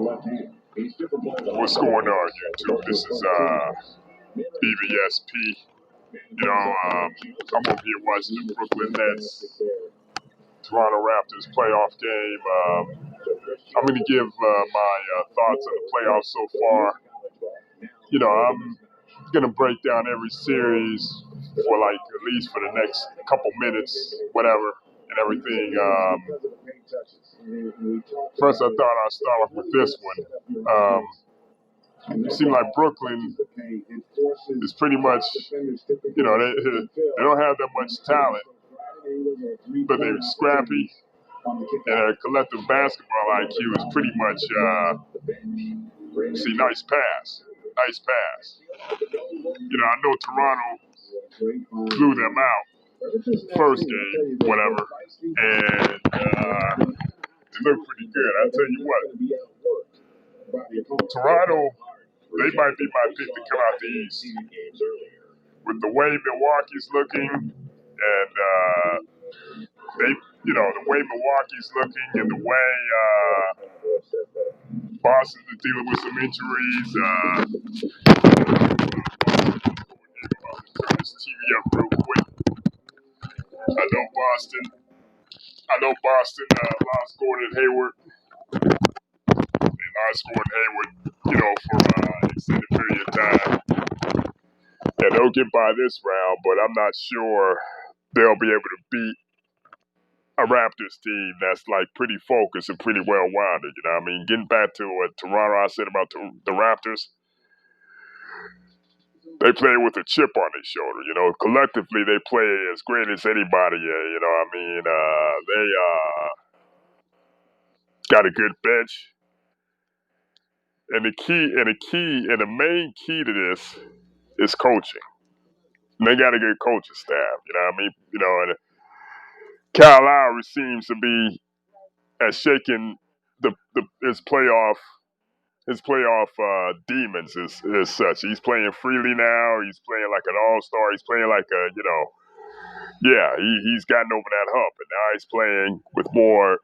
What's going on, YouTube? This is BVSP. I'm over here watching the Brooklyn Nets Toronto Raptors playoff game. I'm going to give my thoughts on the playoffs so far. I'm going to break down every series for at least for the next couple minutes, whatever, and everything. First, I thought I'd start off with this one. It seemed like Brooklyn is pretty much, they don't have that much talent, but they're scrappy, and their collective basketball IQ is pretty much, nice pass. Nice pass. I know Toronto blew them out first game, whatever, and it looked pretty good. I tell you what, Toronto, they might be my pick to come out the East. With the way Milwaukee's looking, and the way Milwaukee's looking, and the way Boston is dealing with some injuries. Turn this TV up real quick. I know Boston lost Gordon Hayward. They lost Gordon Hayward, for an extended period of time. Yeah, they'll get by this round, but I'm not sure they'll be able to beat a Raptors team that's pretty focused and pretty well rounded. Getting back to what Toronto I said about the Raptors, they play with a chip on their shoulder. Collectively they play as great as anybody. They got a good bench, and the main key to this is coaching. And they got a good coaching staff. And Kyle Lowry seems to be shaking his playoff demons is such. He's playing freely now. He's playing like an all-star. He's playing like he's gotten over that hump, and now he's playing with more,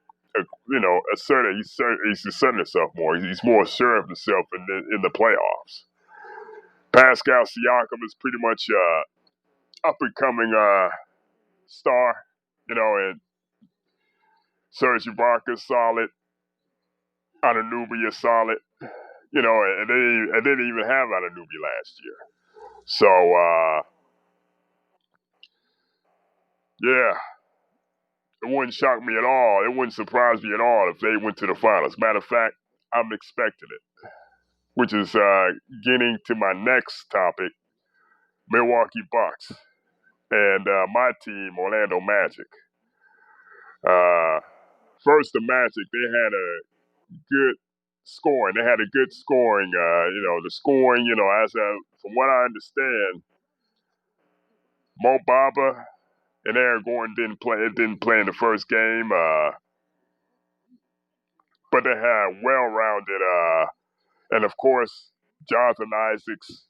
assertive. He's asserting himself more. He's more assured of himself in the playoffs. Pascal Siakam is pretty much up and coming star, and Serge Ibaka solid. Anunoby is solid. And they didn't even have Anunoby last year. So, it wouldn't shock me at all. It wouldn't surprise me at all if they went to the finals. Matter of fact, I'm expecting it, which is getting to my next topic, Milwaukee Bucks, and my team, Orlando Magic. First, the Magic, they had a good scoring. They had a good scoring. The scoring, from what I understand, Mo Bamba and Aaron Gordon didn't play in the first game, but they had well-rounded, and of course, Jonathan Isaacs,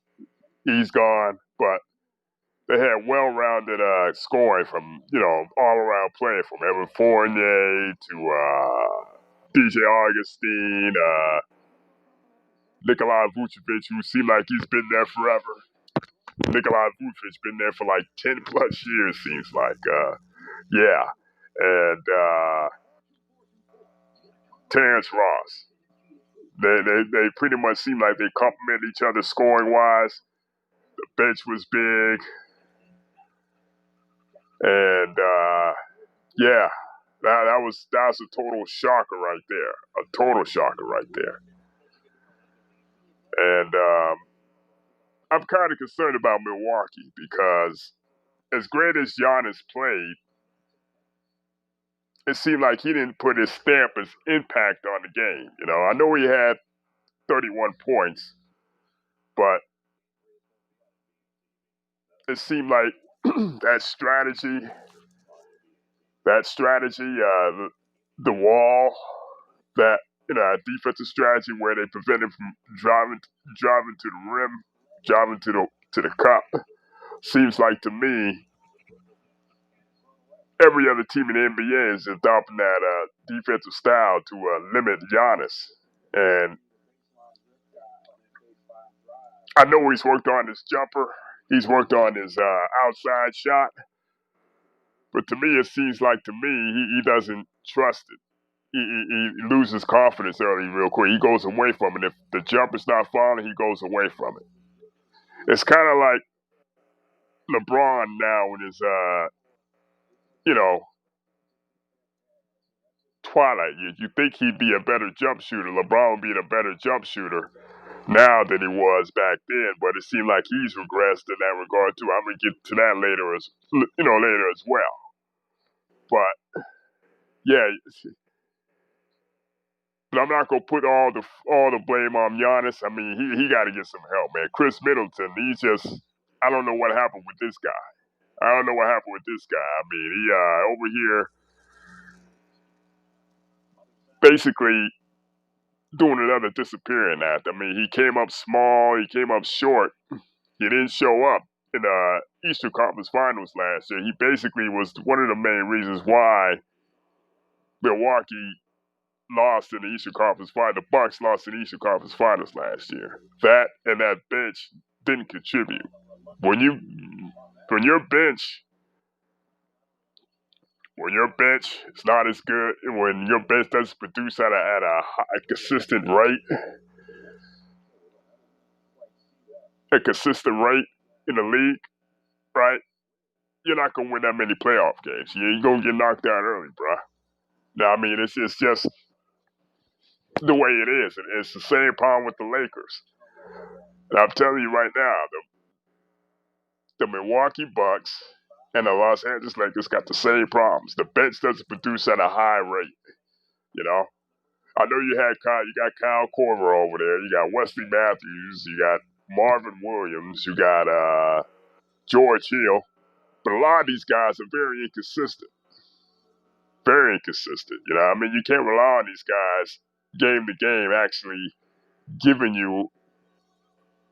he's gone, but they had well-rounded scoring from, all-around play, from Evan Fournier to DJ Augustine, Nikolai Vucevic, who seemed like he's been there forever. Nikolai Vucevic been there for 10 plus years, seems like. And Terrence Ross. They pretty much seem like they complement each other scoring wise. The bench was big. And that was a total shocker right there. A total shocker right there. And I'm kind of concerned about Milwaukee because as great as Giannis played, it seemed like he didn't put his stamp, his impact on the game. I know he had 31 points, but it seemed like that strategy, the wall, that a defensive strategy where they prevent him from driving to the rim, driving to the cup. Seems like to me, every other team in the NBA is adopting that defensive style to limit Giannis. And I know he's worked on his jumper. He's worked on his outside shot. But to me, it seems like to me he doesn't trust it. He loses confidence early real quick. He goes away from it. If the jumper's not falling, he goes away from it. It's kind of like LeBron now in his, you know, twilight years. You think he'd be a better jump shooter. LeBron would be a better jump shooter now than he was back then. But it seemed like he's regressed in that regard too. I'm gonna get to that later as well. But yeah, but I'm not gonna put all the blame on Giannis. I mean, he got to get some help, man. Chris Middleton, he's just I don't know what happened with this guy. I don't know what happened with this guy. I mean, he over here basically doing another disappearing act. I mean, he came up small, he came up short. He didn't show up in the Eastern Conference Finals last year. He basically was one of the main reasons why Milwaukee lost in the Eastern Conference Finals. The Bucks lost in the Eastern Conference Finals last year. That and that bench didn't contribute. When you when your bench when your bench is not as good, when your bench doesn't produce at a consistent rate, a consistent rate in the league, right? You're not gonna win that many playoff games. You're gonna get knocked out early, bro. Now, I mean, it's just the way it is. And it's the same problem with the Lakers. And I'm telling you right now, the Milwaukee Bucks and the Los Angeles Lakers got the same problems. The bench doesn't produce at a high rate. You know, I know you got Kyle Korver over there. You got Wesley Matthews. You got Marvin Williams. You got George Hill. But a lot of these guys are very inconsistent. Very inconsistent. You know, I mean, you can't rely on these guys game to game actually giving you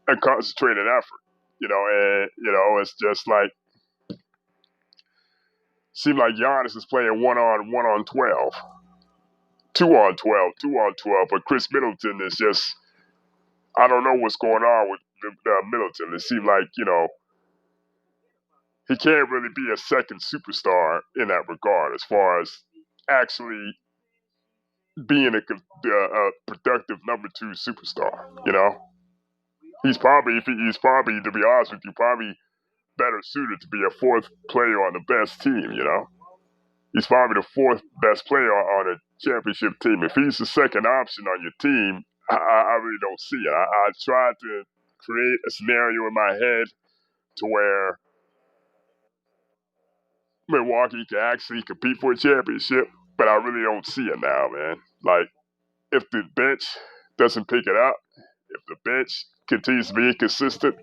a concentrated effort. It's just like seems like Giannis is playing one on 12, 2 on 12, 2 on 12. But Chris Middleton is just I don't know what's going on with Middleton. It seems like he can't really be a second superstar in that regard, as far as actually being a productive number two superstar. He's probably to be honest with you probably better suited to be a fourth player on the best team. He's probably the fourth best player on a championship team. If he's the second option on your team, I really don't see it. I tried to create a scenario in my head to where Milwaukee can actually compete for a championship, but I really don't see it now, man. Like, if the bench doesn't pick it up, if the bench continues to be inconsistent,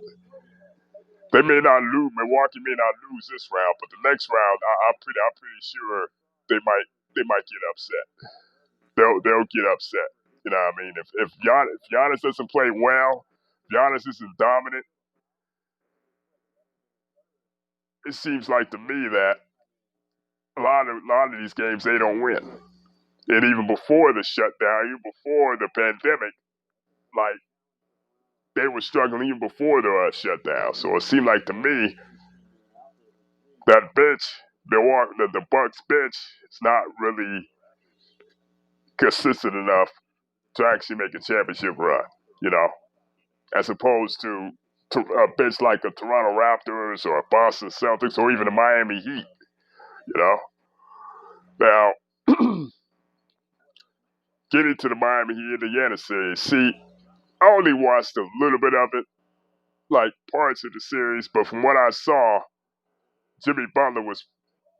they may not lose. Milwaukee may not lose this round, but the next round, I'm pretty sure they might get upset. They'll get upset. You know what I mean? If Giannis doesn't play well, if Giannis isn't dominant, it seems like to me that a lot of these games they don't win. And even before the shutdown, even before the pandemic, like they were struggling even before the shutdown. So it seemed like to me that bench, the Bucks bench, is not really consistent enough to actually make a championship run. You know, as opposed to a bench like the Toronto Raptors or Boston Celtics or even the Miami Heat. You know, now getting to the Miami Heat Indiana series. See, I only watched a little bit of it, like parts of the series, but from what I saw, Jimmy Butler was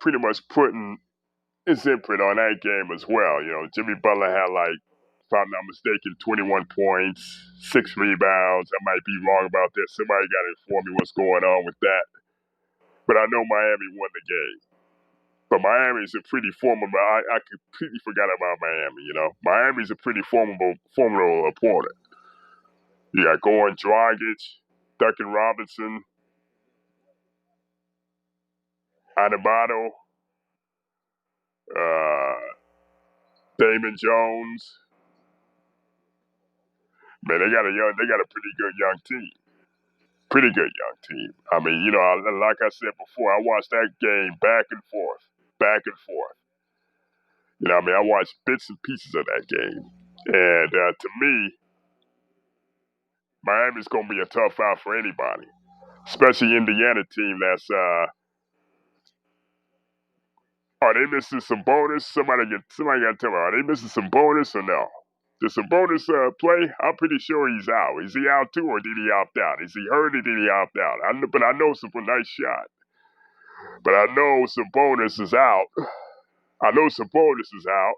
pretty much putting his imprint on that game as well. Jimmy Butler had like, if I'm not mistaken, 21 points, 6 rebounds. I might be wrong about that. Somebody got to inform me what's going on with that. But I know Miami won the game. But Miami's a pretty formidable. I completely forgot about Miami. Miami's a pretty formidable opponent. You got Goran Dragic, Duncan Robinson, Adebayo, uh, Damon Jones, Man, they got a pretty good young team. Pretty good young team. I mean, like I said before, I watched that game back and forth, back and forth. I mean, I watched bits and pieces of that game, and to me, Miami's gonna be a tough out for anybody, especially Indiana team that's are they missing some bonus? Somebody got to tell me, are they missing some bonus or no? Did some bonus play? I'm pretty sure he's out. Is he out too, or did he opt out? Is he hurt or did he opt out? But I know some nice shot. But I know some bonus is out. I know some bonus is out.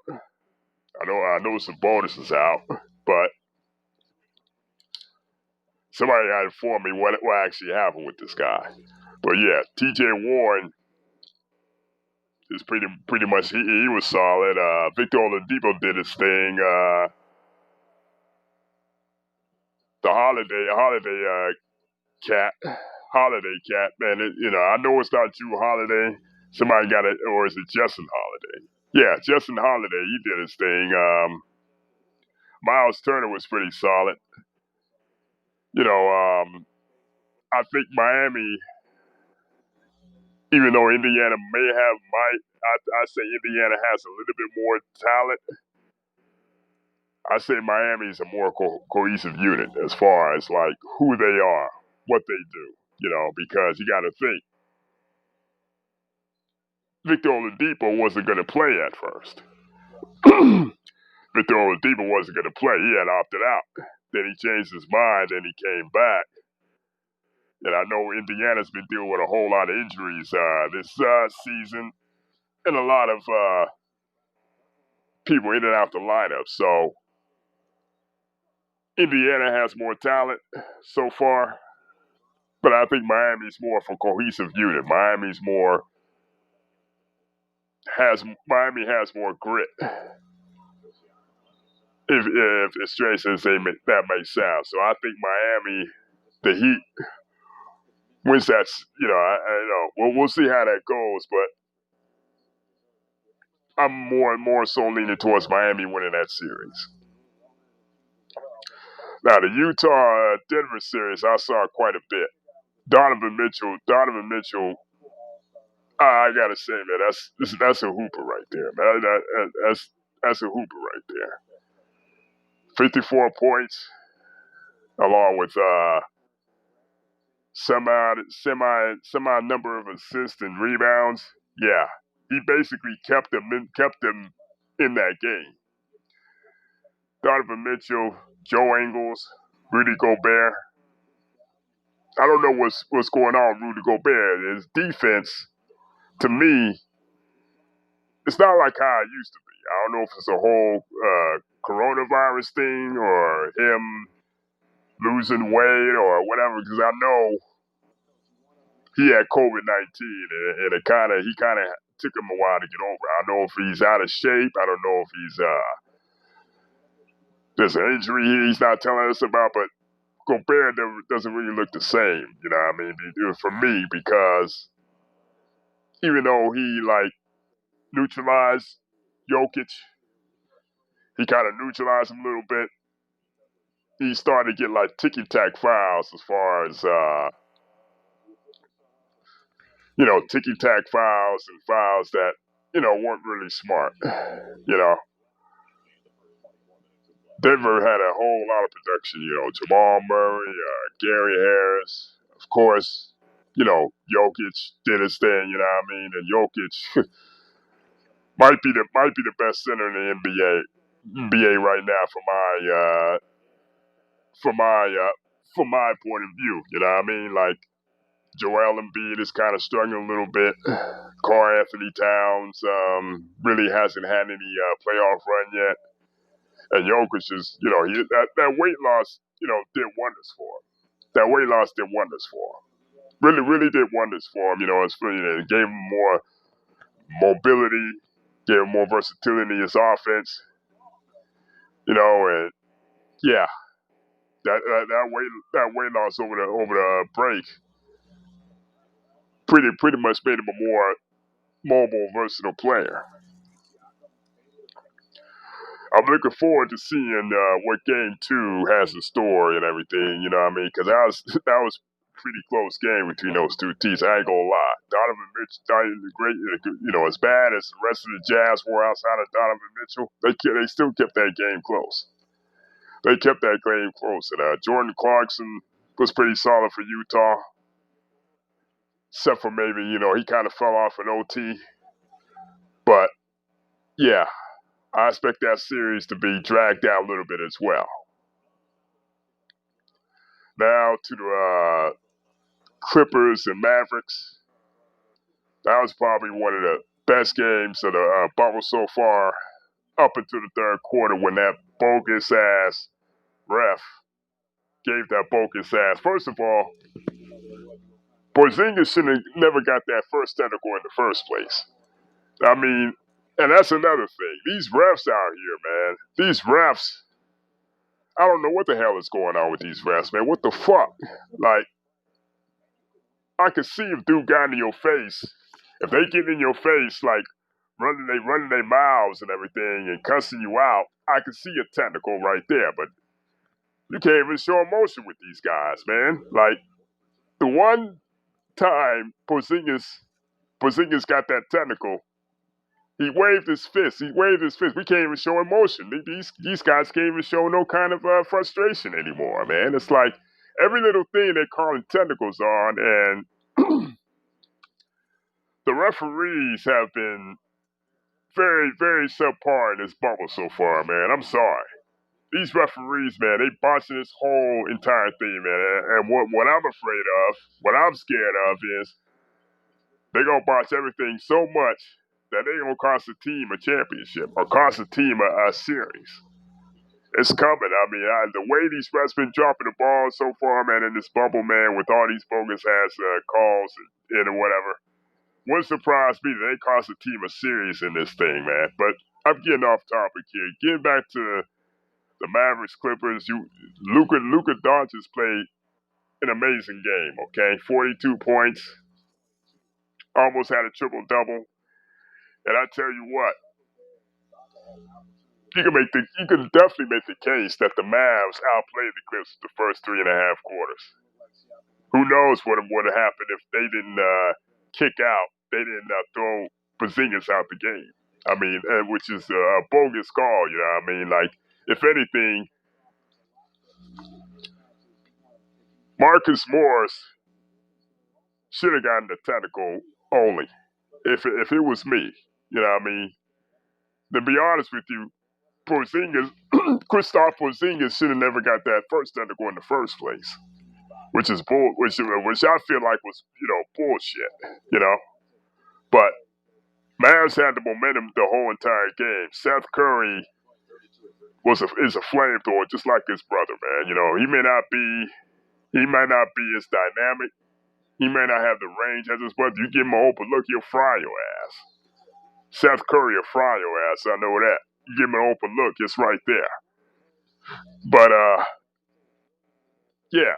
I know some bonus is out. But somebody got to inform me what actually happened with this guy. But yeah, T.J. Warren is pretty much he was solid. Victor Oladipo did his thing. The holiday cat, man. I know it's not Drew Holiday. Somebody got it, or is it Justin Holiday? Yeah, Justin Holiday. He did his thing. Miles Turner was pretty solid. I think Miami, even though Indiana I say Indiana has a little bit more talent. I say Miami is a more cohesive unit as far as like who they are, what they do. Because you got to think Victor Oladipo wasn't going to play at first. Victor Oladipo wasn't going to play. He had opted out. Then he changed his mind and he came back. And I know Indiana's been dealing with a whole lot of injuries this season and a lot of people in and out the lineup. So Indiana has more talent so far, but I think Miami's more of a cohesive unit. Miami has more grit. If it's straight as that may sound. So I think Miami, the Heat, wins that. I know. We'll see how that goes, but I'm more and more so leaning towards Miami winning that series. Now the Utah Denver series, I saw quite a bit. Donovan Mitchell. I gotta say, man, that's a hooper right there, man. That's a hooper right there. 54 points, along with semi number of assists and rebounds. Yeah, he basically kept them in that game. Donovan Mitchell, Joe Ingles, Rudy Gobert. I don't know what's going on with Rudy Gobert. His defense, to me, it's not like how it used to be. I don't know if it's a whole coronavirus thing or him losing weight or whatever. Because I know he had COVID-19 and he kind of took him a while to get over. I don't know if he's out of shape. I don't know if he's there's an injury he's not telling us about, but Gobert doesn't really look the same. You know what I mean? For me, because even though he like neutralized Jokic, he kind of neutralized him a little bit. He started to get like ticky tack fouls as far as ticky tack fouls and fouls that weren't really smart. You know, Denver had a whole lot of production. Jamal Murray, Gary Harris, of course. Jokic did his thing. You know what I mean? And Jokic might be the best center in the NBA right now from my point of view. You know what I mean? Like Joel Embiid is kind of struggling a little bit. Karl Anthony Towns really hasn't had any playoff run yet. And Jokic is, that weight loss, did wonders for him. That weight loss did wonders for him. Really, really did wonders for him. It gave him more mobility, gave him more versatility in his offense. And yeah, that weight loss over the break pretty much made him a more mobile, versatile player. I'm looking forward to seeing what Game 2 has in store and everything. You know what I mean? Because that was a pretty close game between those two teams. I ain't gonna lie. Donovan Mitchell, great. As bad as the rest of the Jazz were outside of Donovan Mitchell, they still kept that game close. They kept that game close. And Jordan Clarkson was pretty solid for Utah, except for maybe he kind of fell off in OT. But yeah, I expect that series to be dragged out a little bit as well. Now to the Clippers and Mavericks. That was probably one of the best games of the bubble so far, up until the third quarter when that bogus ass ref gave that bogus ass. First of all, Porzingis should have never got that first technical in the first place. I mean, and that's another thing. These refs out here, man. These refs, I don't know what the hell is going on with these refs, man. What the fuck? Like, I could see if dude got in your face, if they get in your face, like running their mouths and everything and cussing you out, I could see a technical right there. But you can't even show emotion with these guys, man. Like the one time Porzingis got that technical, he waved his fist. We can't even show emotion. These guys can't even show no kind of frustration anymore, man. It's like every little thing they're calling technicals on, and the referees have been very, very subpar in this bubble so far, man. I'm sorry. These referees, man, they botching this whole entire thing, man. And what I'm afraid of, what I'm scared of is they're going to botch everything so much that they're going to cost a team a championship or cost a team a series. It's coming. I mean, the way these refs been dropping the ball so far, man, in this bubble, man, with all these bogus ass calls and whatever, wouldn't surprise me that they cost a team a series in this thing, man. But I'm getting off topic here. Getting back to the Mavericks Clippers, Luka Doncic played an amazing game. Okay, 42 points, almost had a triple double. And I tell you what, you can definitely make the case that the Mavs outplayed the Clippers the first 3.5 quarters. Who knows what would have happened if they didn't kick out, they didn't throw Porzingis out the game. I mean, which is a bogus call, you know what I mean? Like, if anything, Marcus Morris should have gotten the technical only. If it was me, you know what I mean? To be honest with you, Kristaps Porzingis should have never got that first technical in the first place, which I feel like was bullshit, you know. But Mavs had the momentum the whole entire game. Seth Curry is a flamethrower, just like his brother, man. You know, he might not be as dynamic. He may not have the range as his brother. You give him an open look, he'll fry your ass. Seth Curry will fry your ass. I know that. You give him an open look, it's right there. But yeah,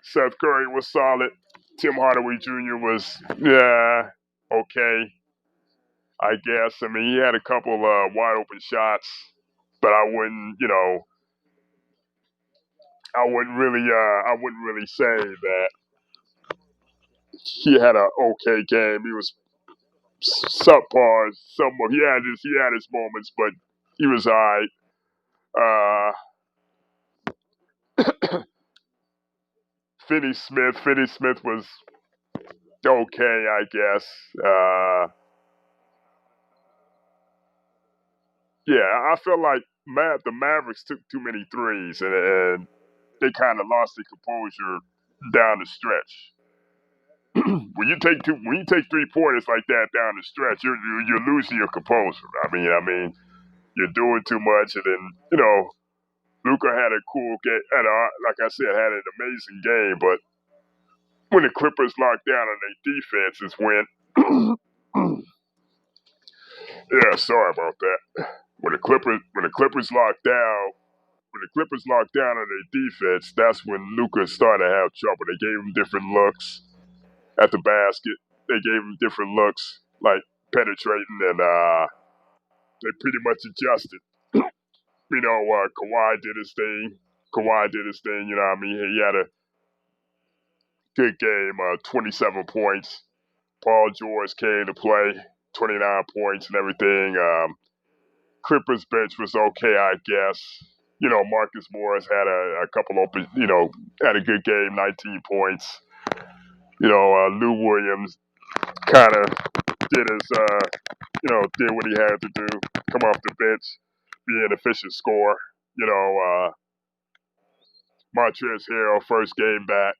Seth Curry was solid. Tim Hardaway Jr. was okay, I guess. I mean, he had a couple wide open shots, but I wouldn't really say that he had an okay game. He was subpar. Somewhat. He had his moments, but he was alright. Finney Smith was okay, I guess. Yeah, I feel like the Mavericks took too many threes, and they kind of lost their composure down the stretch. When you take 3 pointers like that down the stretch, you're losing your composure. I mean, you're doing too much, and then Luka had a cool game, and like I said, had an amazing game. But when the Clippers locked down on their defense, is when yeah, sorry about that. When the Clippers locked down. When the Clippers locked down on their defense, that's when Luka started to have trouble. They gave him different looks at the basket. They gave him different looks, like penetrating, and they pretty much adjusted. Kawhi did his thing. Kawhi did his thing. You know what I mean? He had a good game. 27 points. Paul George came to play. 29 points and everything. Clippers bench was okay, I guess. Marcus Morris had a couple open. Had a good game. 19 points. Lou Williams kind of did his, did what he had to do. Come off the bench, be an efficient scorer. Montrezl Harrell, first game back,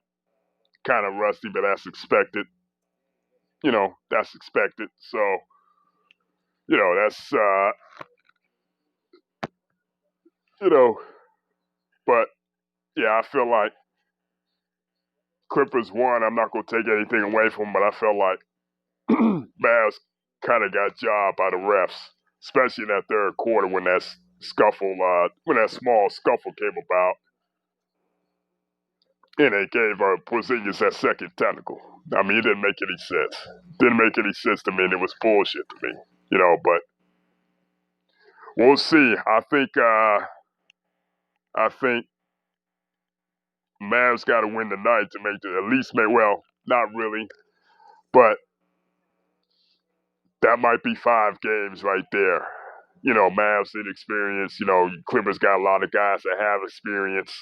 kind of rusty, but that's expected. That's expected. So, that's, you know, but yeah, I feel like Clippers won. I'm not going to take anything away from them, but I feel like Mavs kind of got jobbed by the refs, especially in that third quarter when that when that small scuffle came about, and they gave Porzingis that second technical. I mean, it didn't make any sense. Didn't make any sense to me, and it was bullshit to me. But we'll see. I think Mavs got to win tonight to at least make. Well, not really, but that might be 5 games right there. Mavs inexperience. Clippers got a lot of guys that have experience.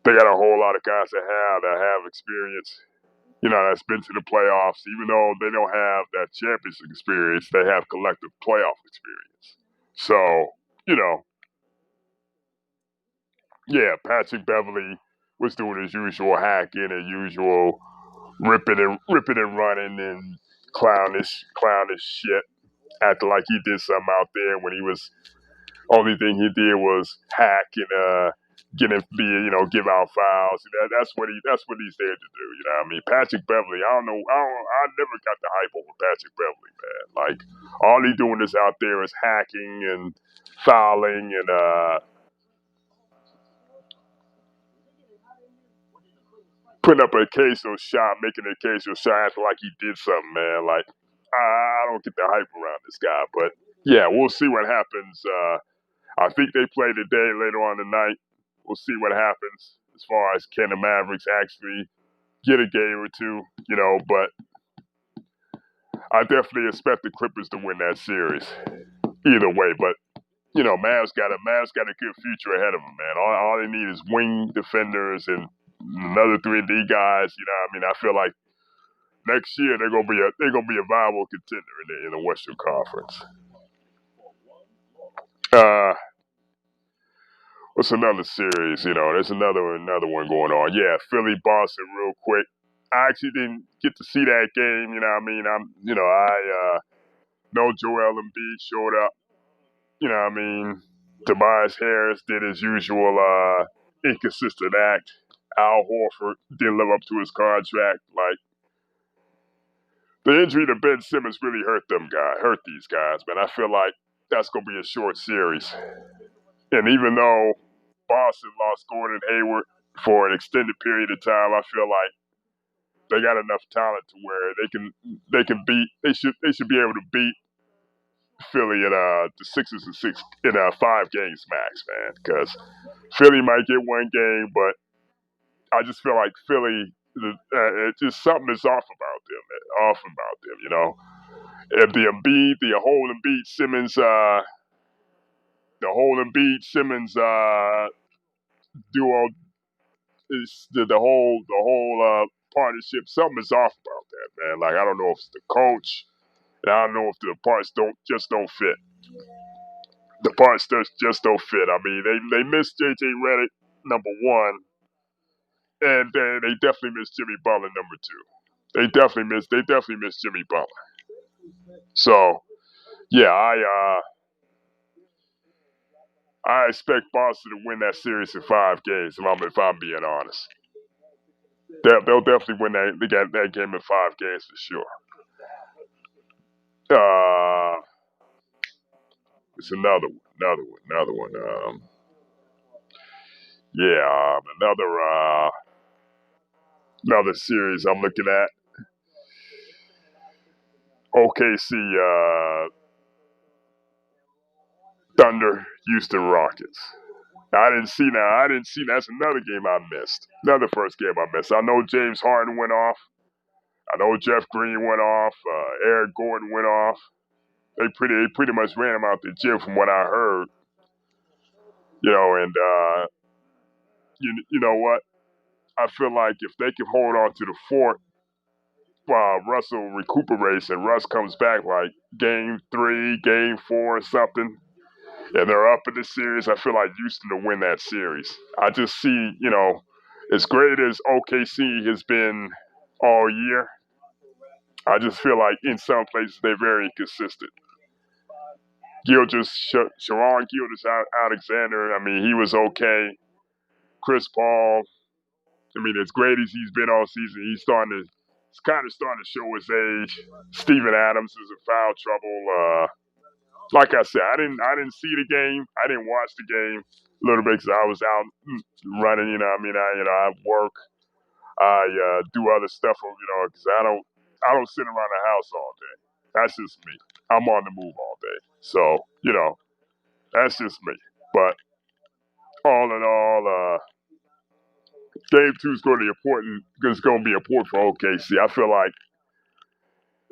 They got a whole lot of guys that have experience. That's been to the playoffs. Even though they don't have that championship experience, they have collective playoff experience. So, you know, yeah, Patrick Beverly was doing his usual hacking and usual ripping and running and clownish shit, acting like he did something out there when he was only thing he did was hack and give out fouls. That's what he's there to do. You know what I mean? Patrick Beverly, I never got the hype over Patrick Beverly, man. Like all he doing is out there is hacking and fouling and putting up a occasional shot, making an occasional shot, acting like he did something, man. Like I don't get the hype around this guy, but yeah, we'll see what happens. I think they play today later on tonight. We'll see what happens as far as can the Mavericks actually get a game or two, but I definitely expect the Clippers to win that series either way. But Mavs got a good future ahead of them, man. All they need is wing defenders and another 3D guys. You know what I mean? I feel like next year they're gonna be a viable contender in the Western Conference. Uh, what's another series? There's another one going on. Yeah, Philly Boston real quick. I actually didn't get to see that game. You know what I mean? I know Joel Embiid showed up. You know what I mean? Tobias Harris did his usual inconsistent act. Al Horford didn't live up to his contract. Like the injury to Ben Simmons really hurt these guys, man. I feel like that's gonna be a short series. And even though Boston lost Gordon Hayward for an extended period of time, I feel like they got enough talent to where they should be able to beat Philly in the Sixers in 5 games max, man. Because Philly might get one game, but I just feel like Philly, it just something is off about them. Off about them, If the whole Embiid Simmons duo is the whole partnership. Something is off about that, man. Like I don't know if it's the coach, and I don't know if the parts don't fit. The parts just don't fit. I mean, they missed JJ Redick number 1, and then they definitely missed Jimmy Butler number 2. They definitely missed Jimmy Butler. So yeah, I expect Boston to win that series in 5 games. If I'm being honest, they'll definitely win that game in 5 games for sure. Uh, it's another one. Yeah, another series I'm looking at. OKC Thunder, Houston Rockets. I didn't see that. I didn't see that's another game I missed. Another first game I missed. I know James Harden went off. I know Jeff Green went off. Eric Gordon went off. They pretty much ran him out the gym from what I heard. And you know what? I feel like if they can hold on to the fort while Russell recuperates and Russ comes back like game 3, game 4 or something, and they're up in the series, I feel like Houston to win that series. I just see, as great as OKC has been all year, I just feel like in some places they're very inconsistent. Sharon Gildas Alexander, I mean, he was okay. Chris Paul, I mean, as great as he's been all season, he's kind of starting to show his age. Steven Adams is in foul trouble. Like I said, I didn't see the game. I didn't watch the game a little bit because I was out running. I work. I do other stuff. Because I don't sit around the house all day. That's just me. I'm on the move all day. So that's just me. But all in all, game 2 is going to be important. It's going to be important for OKC. I feel like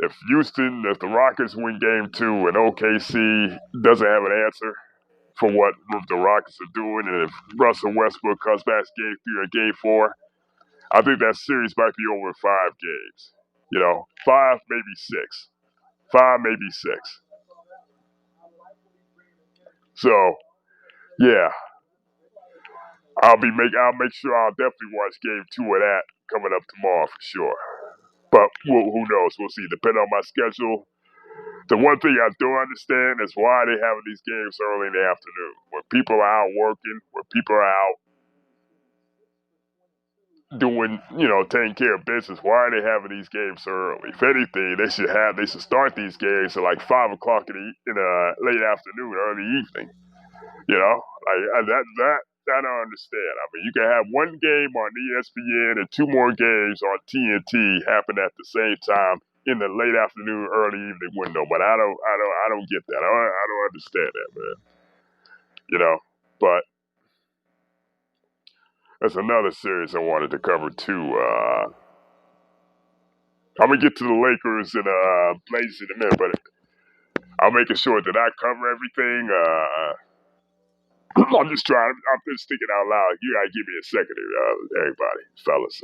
if the Rockets win game 2 and OKC doesn't have an answer for what the Rockets are doing, and if Russell Westbrook comes back game 3 or game 4, I think that series might be over 5 games. 5, maybe 6. 5, maybe 6. So, yeah, I'll make sure I'll definitely watch game 2 of that coming up tomorrow for sure. But who knows? We'll see. Depending on my schedule. The one thing I don't understand is why they having these games early in the afternoon. When people are out working, when people are out doing, taking care of business, why are they having these games so early? If anything, they should start these games at like 5 o'clock in the late afternoon, early evening. That I don't understand. I mean, you can have one game on ESPN and 2 more games on TNT happen at the same time in the late afternoon, early evening window. But I don't get that. I don't understand that, man. But there's another series I wanted to cover too. I'm gonna get to the Lakers and Blazers in a minute, but I'm making sure that I cover everything. I'm just thinking out loud. You gotta give me a second here, everybody, fellas.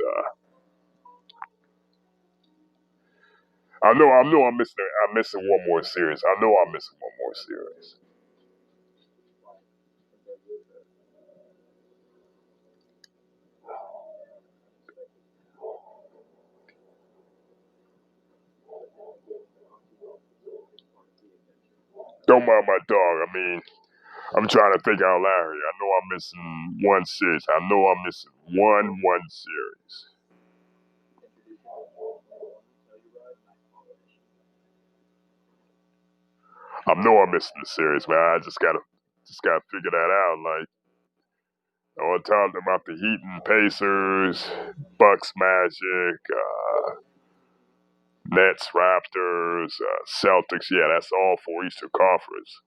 I know I'm missing one more series. I know I'm missing one more series. Don't mind my dog. I mean, I'm trying to think out loud here. I know I'm missing one series. I know I'm missing one series. I know I'm missing the series, man. I just gotta figure that out. Like I want to talk about the Heat and Pacers, Bucks Magic, Nets Raptors, Celtics. Yeah, that's all for Eastern Conference.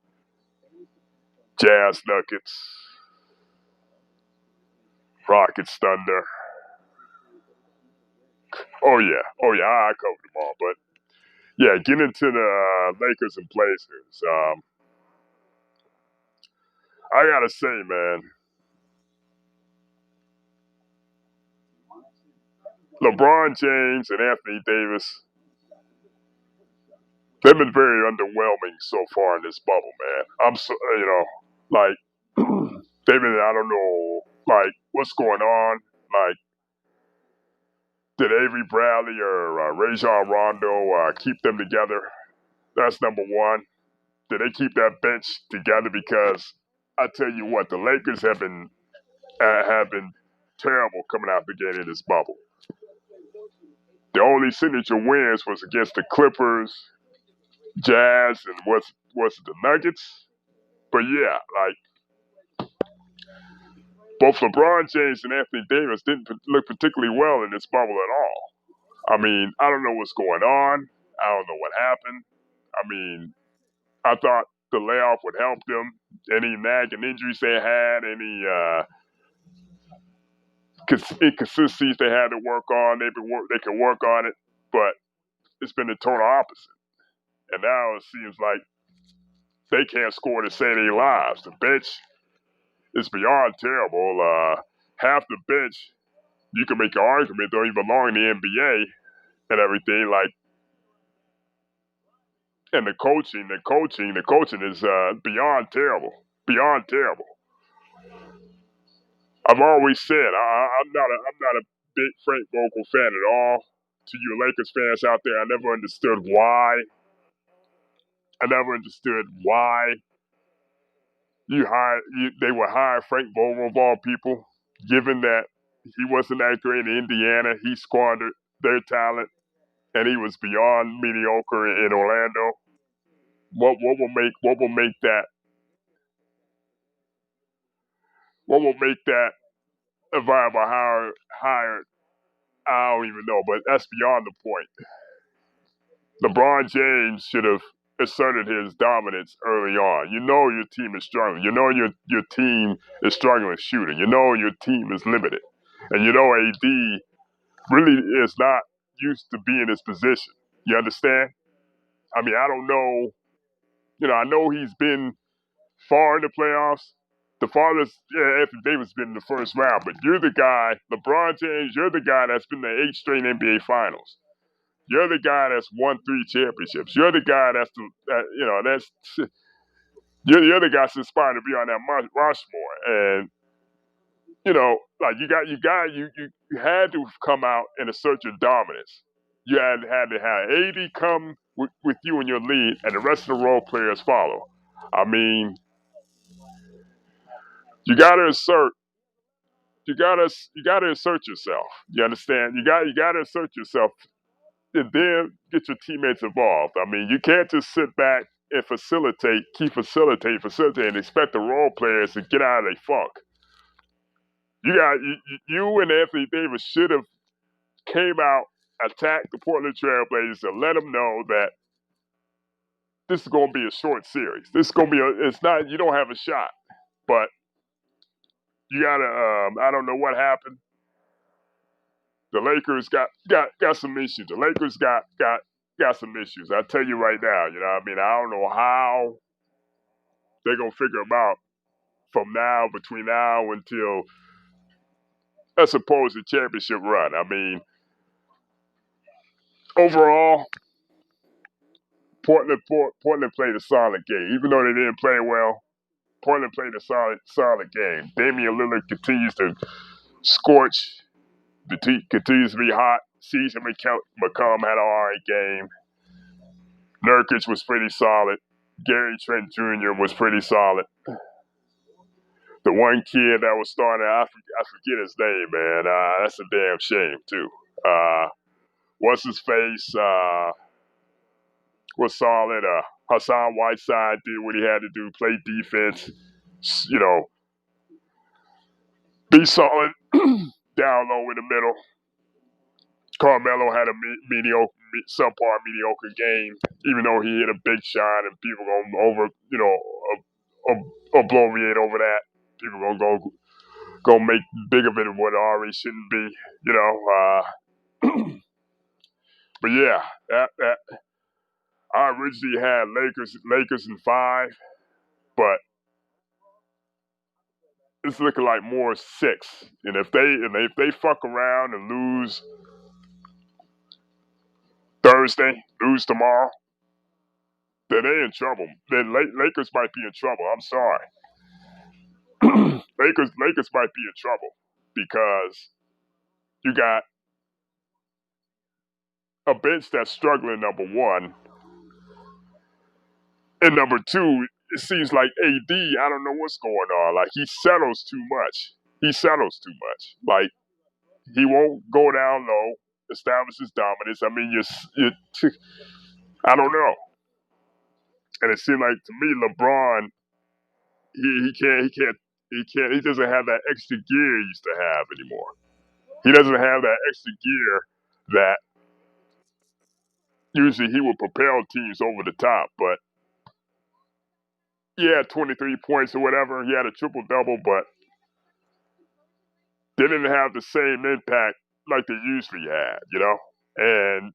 Jazz Nuggets, Rockets Thunder. Oh yeah, I covered them all. But yeah, get into the Lakers and Blazers. I gotta say, man, LeBron James and Anthony Davis, they've been very underwhelming so far in this bubble, man. I'm so like they've been. I don't know, like what's going on. Like, did Avery Bradley or Rajon Rondo keep them together? That's number one. Did they keep that bench together? Because I tell you what, the Lakers have been terrible coming out the gate in this bubble. The only signature wins was against the Clippers, Jazz, and was it the Nuggets? But yeah, like both LeBron James and Anthony Davis didn't look particularly well in this bubble at all. I mean, I don't know what's going on. I don't know what happened. I mean, I thought the layoff would help them. Any nagging injuries they had, any inconsistencies they had to work on, they can work on it. But it's been the total opposite. And now it seems like they can't score to save their lives. The bench is beyond terrible. Half the bench, you can make an argument, don't even belong in the NBA and everything. Like, and the coaching is beyond terrible. Beyond terrible. I've always said I'm not a big Frank Vogel fan at all. To you Lakers fans out there, I never understood why. I never understood why they would hire Frank Vogel of all people, given that he wasn't that great in Indiana. He squandered their talent, and he was beyond mediocre in Orlando. What will make that a viable hire? I don't even know, but that's beyond the point. LeBron James should have asserted his dominance early on. You know your team is struggling. You know your team is struggling shooting. You know your team is limited. And you know AD really is not used to being in this position. You understand? I mean, I don't know. You know, I know he's been far in the playoffs. The farthest, yeah, Anthony Davis has been in the first round, but you're the guy, LeBron James, you're the guy that's been in the 8 straight NBA finals. You're the guy that's won 3 championships. You're the guy you're the guy that's inspired to be on that Rushmore. And like you had to come out and assert your dominance. You had to have AD come with you in your lead, and the rest of the role players follow. I mean, you got to assert. You got to assert yourself. You understand? You got to assert yourself, and then get your teammates involved. I mean, you can't just sit back and keep facilitate, and expect the role players to get out of their funk. You and Anthony Davis should have came out, attacked the Portland Trailblazers, and let them know that this is going to be a short series. This is going to be it's not, you don't have a shot, but you got to, I don't know what happened. The Lakers got some issues. The Lakers got some issues. I tell you right now, what I mean? I don't know how they're going to figure them out between now until, I suppose, the championship run. I mean, overall, Portland played a solid game. Even though they didn't play well, Portland played a solid game. Damian Lillard continues to scorch, continues to be hot. CJ McCollum had an alright game. Nurkic was pretty solid. Gary Trent Jr. was pretty solid. The one kid that was starting, I forget his name, man. That's a damn shame too. What's his face? Was solid. Hassan Whiteside did what he had to do, play defense. You know, be solid down low in the middle. Carmelo had a subpar mediocre game, even though he hit a big shot, and people gonna obliviate over that. People gonna go make big of it of what it already shouldn't be, you know. But yeah, that I originally had Lakers in 5, but it's looking like more 6. And if they fuck around and lose Thursday, lose tomorrow, then they in trouble. Then Lakers might be in trouble. I'm sorry. Lakers might be in trouble because you got a bench that's struggling, number one, and number two, it seems like AD, I don't know what's going on. Like, he settles too much. Like, he won't go down low, establish his dominance. I mean, I don't know. And it seemed like to me, LeBron, he doesn't have that extra gear he used to have anymore. He doesn't have that extra gear that usually he would propel teams over the top. But he had 23 points or whatever. He had a triple double, but they didn't have the same impact like they usually had, you know. And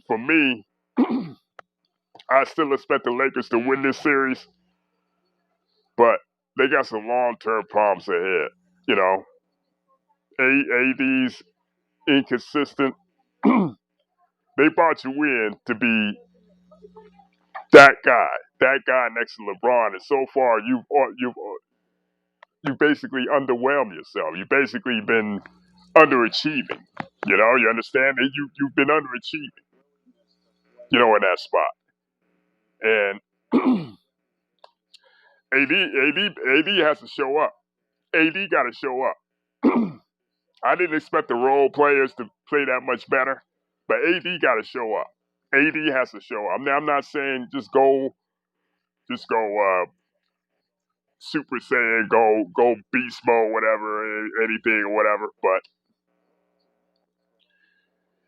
for me, I still expect the Lakers to win this series, but they got some long-term problems ahead. You know, AD's inconsistent. They brought you in to be that guy next to LeBron, and so far you basically underwhelmed yourself. You basically been underachieving. You know, you understand that you've been underachieving. You know, in that spot, and AD has to show up. AD got to show up. I didn't expect the role players to play that much better, but AD got to show up. AD has to show up. I'm not saying just go Super Saiyan, go beast mode, whatever, anything or whatever. But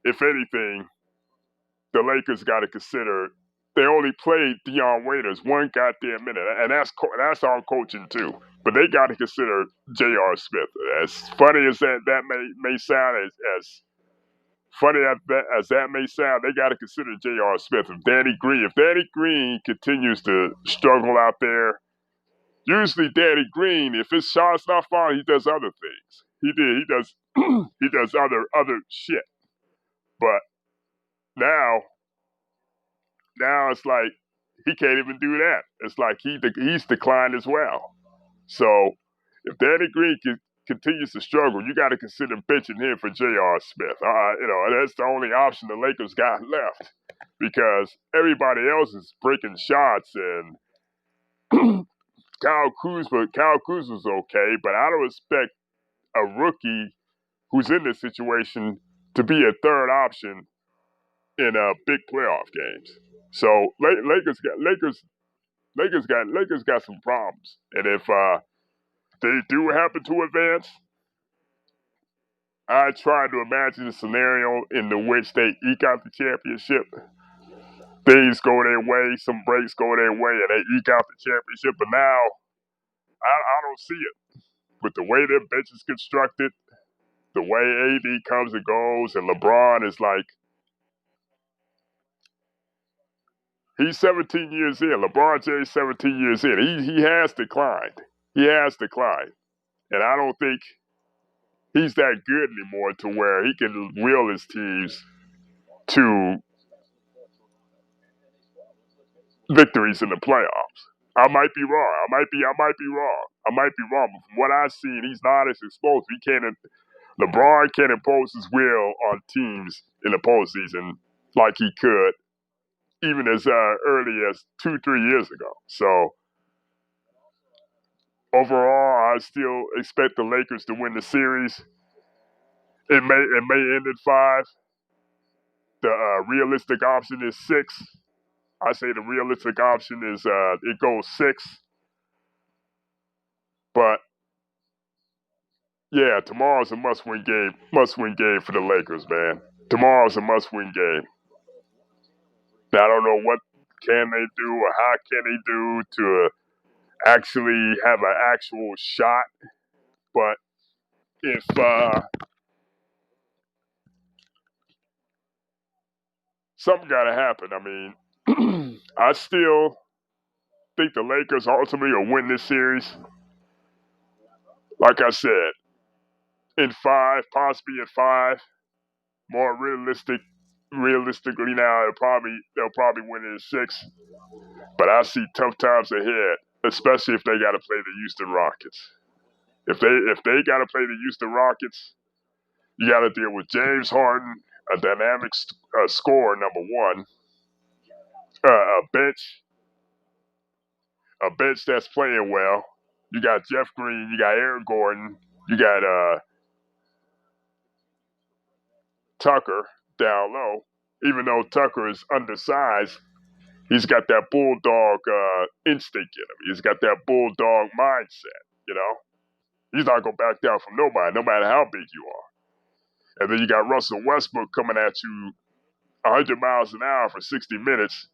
if anything, the Lakers got to consider they only played Dion Waiters one goddamn minute, and that's on coaching too. But they got to consider J.R. Smith. As funny as that may sound, as funny as that may sound, they got to consider J.R. Smith. If Danny Green continues to struggle out there, usually Danny Green, if his shot's not falling, he does other things. He does he does other shit. But now it's like he can't even do that. It's like he's declined as well. So if Danny Green continues to struggle, you got to consider benching him for J.R. Smith. You know, that's the only option the Lakers got left because everybody else is breaking shots and Kyle Kuzma's okay, but I don't expect a rookie who's in this situation to be a third option in big playoff games. So Lakers got some problems, and if they do happen to advance, I try to imagine a scenario in which they eke out the championship. Things go their way, some breaks go their way, and they eke out the championship. But now, I don't see it. With the way their bench is constructed, the way AD comes and goes, and LeBron is like, he's 17 years in. LeBron James 17 years in. He has declined. He has declined. And I don't think he's that good anymore to where he can will his teams to victories in the playoffs. I might be wrong. I might be wrong. But from what I've seen, he's not as explosive. LeBron can't impose his will on teams in the postseason like he could even as early as 2-3 years ago. So overall, I still expect the Lakers to win the series. It may end in 5. The realistic option is 6. I say the realistic option is it goes 6. But yeah, tomorrow's a must-win game. Must-win game for the Lakers, man. Tomorrow's a must-win game. Now, I don't know what can they do or how can they do to actually have an actual shot. But if something got to happen, I mean, I still think the Lakers ultimately will win this series. Like I said, in 5, possibly in 5. More realistically now, they'll probably win it in 6. But I see tough times ahead, especially if they got to play the Houston Rockets. If they got to play the Houston Rockets, you got to deal with James Harden, a dynamic scorer, number one, a bench that's playing well. You got Jeff Green, you got Aaron Gordon, you got Tucker down low. Even though Tucker is undersized, he's got that bulldog instinct in him. He's got that bulldog mindset. You know, he's not gonna back down from nobody, no matter how big you are. And then you got Russell Westbrook coming at you 100 miles an hour for 60 minutes.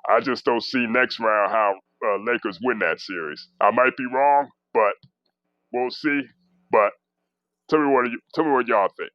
I just don't see next round how Lakers win that series. I might be wrong, but we'll see. But tell me what y'all think.